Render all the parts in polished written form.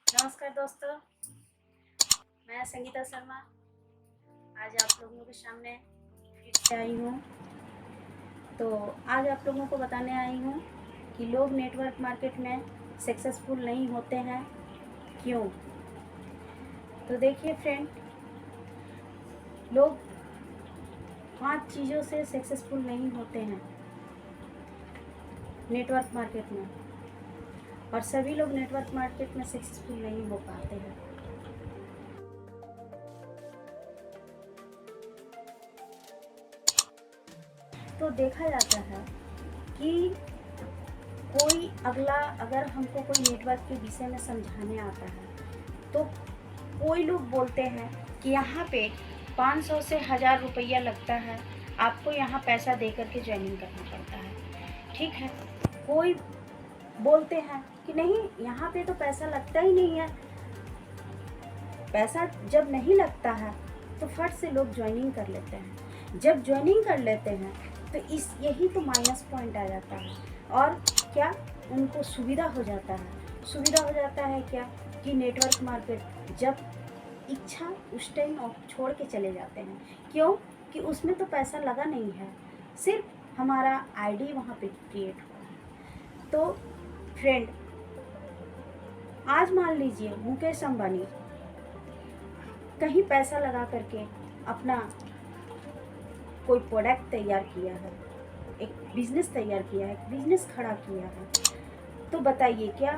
नमस्कार दोस्तों, मैं संगीता शर्मा आज आप लोगों के सामने फिर से आई हूँ। तो आज आप लोगों को बताने आई हूँ कि लोग नेटवर्क मार्केट में सक्सेसफुल नहीं होते हैं, क्यों। तो देखिए फ्रेंड, लोग 5 चीज़ों से सक्सेसफुल नहीं होते हैं नेटवर्क मार्केट में, और सभी लोग नेटवर्क मार्केट में सक्सेसफुल नहीं हो पाते हैं। तो देखा जाता है कि कोई अगर हमको कोई नेटवर्क के विषय में समझाने आता है तो कोई लोग बोलते हैं कि यहाँ पे 500 से 1000 रुपया लगता है, आपको यहाँ पैसा दे करके ज्वाइनिंग करना पड़ता है। ठीक है, कोई बोलते हैं कि नहीं, यहाँ पे तो पैसा लगता ही नहीं है। पैसा जब नहीं लगता है तो फट से लोग ज्वाइनिंग कर लेते हैं। जब ज्वाइनिंग कर लेते हैं तो यही तो माइनस पॉइंट आ जाता है। और क्या, उनको सुविधा हो जाता है क्या कि नेटवर्क मार्केट जब इच्छा उस टाइम छोड़ के चले जाते हैं। क्यों कि उसमें तो पैसा लगा नहीं है, सिर्फ हमारा आईडी वहाँ पे क्रिएट हुआ है। तो फ्रेंड, आज मान लीजिए मुकेश अंबानी कहीं पैसा लगा करके अपना कोई प्रोडक्ट तैयार किया है, एक बिजनेस तैयार किया है, एक बिजनेस खड़ा किया है, तो बताइए क्या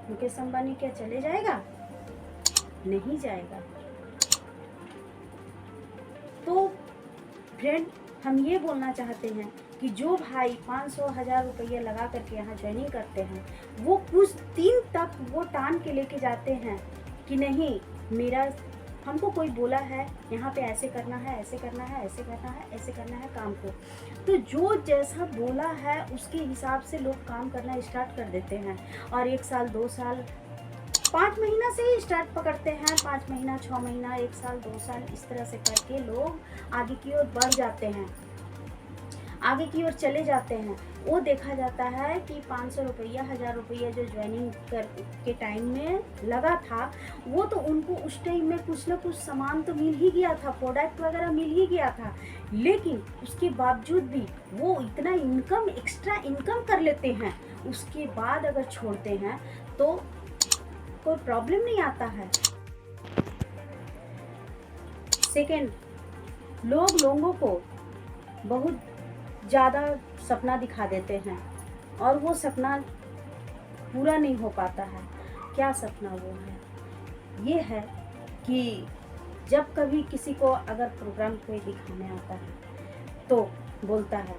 मुकेश अंबानी क्या चले जाएगा? नहीं जाएगा। तो फ्रेंड, हम ये बोलना चाहते हैं कि जो भाई 500-1000 रुपये लगा करके यहाँ ज्वाइनिंग करते हैं, वो कुछ दिन तक वो टान के लेके जाते हैं कि नहीं, हमको कोई बोला है यहाँ पे ऐसे करना है, ऐसे करना है, ऐसे करना है, ऐसे करना है काम को। तो जो जैसा बोला है उसके हिसाब से लोग काम करना स्टार्ट कर देते हैं, और 1 साल 2 साल 5 महीना से ही स्टार्ट पकड़ते हैं। 5 महीना, 6 महीना, 1 साल 2 साल, इस तरह से करके लोग आगे की ओर बढ़ जाते हैं, आगे की ओर चले जाते हैं। वो देखा जाता है कि 500 रुपया, 1000 रुपया जो ज्वाइनिंग के टाइम में लगा था, वो तो उनको उस टाइम में कुछ ना कुछ सामान तो मिल ही गया था, प्रोडक्ट वगैरह मिल ही गया था, लेकिन उसके बावजूद भी वो इतना एक्स्ट्रा इनकम कर लेते हैं। उसके बाद अगर छोड़ते हैं तो कोई प्रॉब्लम नहीं आता है। सेकेंड, लोगों को बहुत ज़्यादा सपना दिखा देते हैं और वो सपना पूरा नहीं हो पाता है। क्या सपना वो है? ये है कि जब कभी किसी को अगर प्रोग्राम कोई दिखाने आता है तो बोलता है,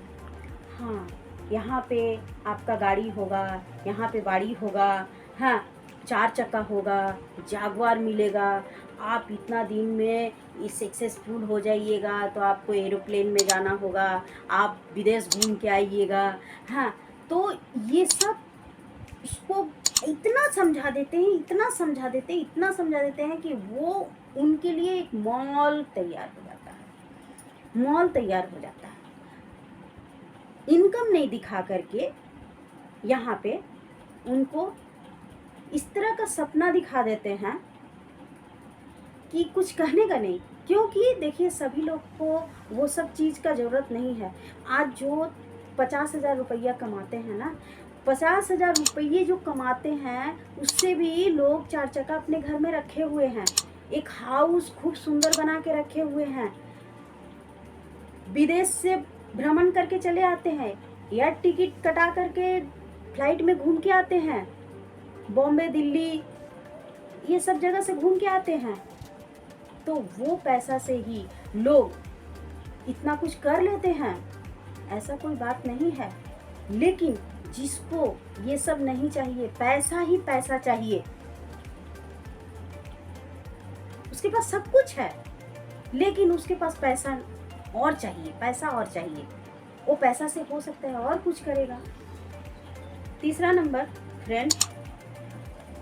हाँ यहाँ पे आपका गाड़ी होगा, यहाँ पे बाड़ी होगा, हाँ 4 चक्का होगा, जागवार मिलेगा, आप इतना दिन में सक्सेसफुल हो जाइएगा तो आपको एरोप्लेन में जाना होगा, आप विदेश घूम के आइएगा। हाँ, तो ये सब उसको इतना समझा देते हैं, इतना समझा देते हैं कि वो उनके लिए एक मॉल तैयार हो जाता है। इनकम नहीं दिखा करके यहाँ पे उनको इस तरह का सपना दिखा देते हैं कि कुछ कहने का नहीं। क्योंकि देखिए, सभी लोग को वो सब चीज़ का ज़रूरत नहीं है। आज जो 50,000 रुपया कमाते हैं ना, 50,000 रुपये जो कमाते हैं उससे भी लोग 4 चक्का अपने घर में रखे हुए हैं, एक हाउस खूब सुंदर बना के रखे हुए हैं, विदेश से भ्रमण करके चले आते हैं, या टिकट कटा करके फ्लाइट में घूम के आते हैं, बॉम्बे, दिल्ली, ये सब जगह से घूम के आते हैं। तो वो पैसा से ही लोग इतना कुछ कर लेते हैं, ऐसा कोई बात नहीं है। लेकिन जिसको ये सब नहीं चाहिए, पैसा ही पैसा चाहिए, उसके पास सब कुछ है लेकिन उसके पास पैसा और चाहिए, वो पैसा से हो सकता है और कुछ करेगा। तीसरा नंबर, फ्रेंड,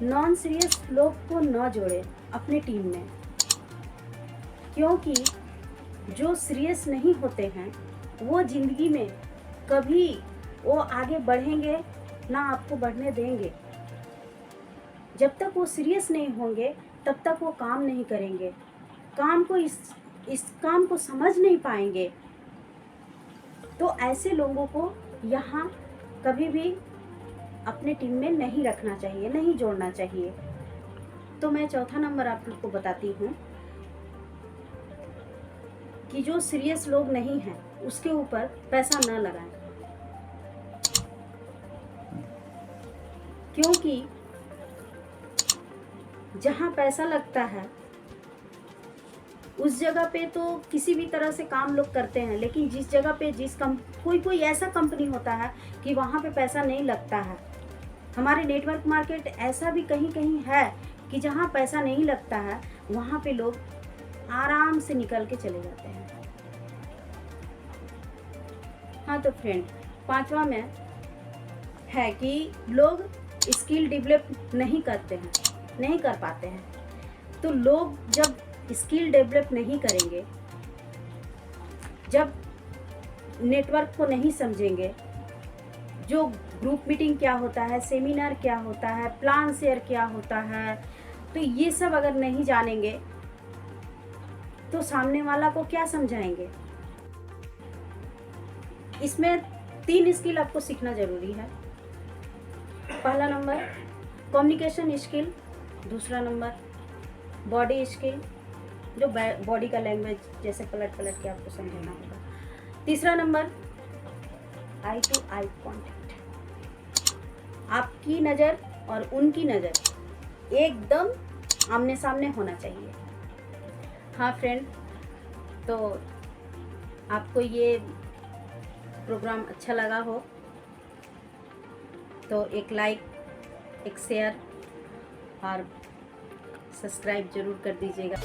नॉन सीरियस लोग को न जोड़े अपने टीम में, क्योंकि जो सीरियस नहीं होते हैं वो ज़िंदगी में कभी वो आगे बढ़ेंगे ना आपको बढ़ने देंगे। जब तक वो सीरियस नहीं होंगे तब तक वो काम नहीं करेंगे, काम को इस काम को समझ नहीं पाएंगे। तो ऐसे लोगों को यहाँ कभी भी अपने टीम में नहीं रखना चाहिए, नहीं जोड़ना चाहिए। तो मैं चौथा नंबर आप लोग को बताती हूँ कि जो सीरियस लोग नहीं हैं उसके ऊपर पैसा न लगाएं, क्योंकि जहाँ पैसा लगता है उस जगह पे तो किसी भी तरह से काम लोग करते हैं, लेकिन जिस जगह पे कोई ऐसा कंपनी होता है कि वहाँ पे पैसा नहीं लगता है। हमारे नेटवर्क मार्केट ऐसा भी कहीं कहीं है कि जहाँ पैसा नहीं लगता है वहाँ पे लोग आराम से निकल के चले जाते हैं। हाँ तो फ्रेंड, पांचवा में है कि लोग स्किल डेवलप नहीं करते हैं, नहीं कर पाते हैं। तो लोग जब स्किल डेवलप नहीं करेंगे, जब नेटवर्क को नहीं समझेंगे, जो ग्रुप मीटिंग क्या होता है, सेमिनार क्या होता है, प्लान शेयर क्या होता है, तो ये सब अगर नहीं जानेंगे तो सामने वाला को क्या समझाएंगे। इसमें 3 स्किल आपको सीखना जरूरी है। पहला नंबर कम्युनिकेशन स्किल, दूसरा नंबर बॉडी स्किल, जो बॉडी का लैंग्वेज जैसे पलट पलट के आपको समझाना होगा, तीसरा number eye to eye contact, आपकी नज़र और उनकी नज़र एकदम आमने सामने होना चाहिए। हाँ फ्रेंड, तो आपको ये प्रोग्राम अच्छा लगा हो तो एक लाइक, एक शेयर और सब्सक्राइब जरूर कर दीजिएगा।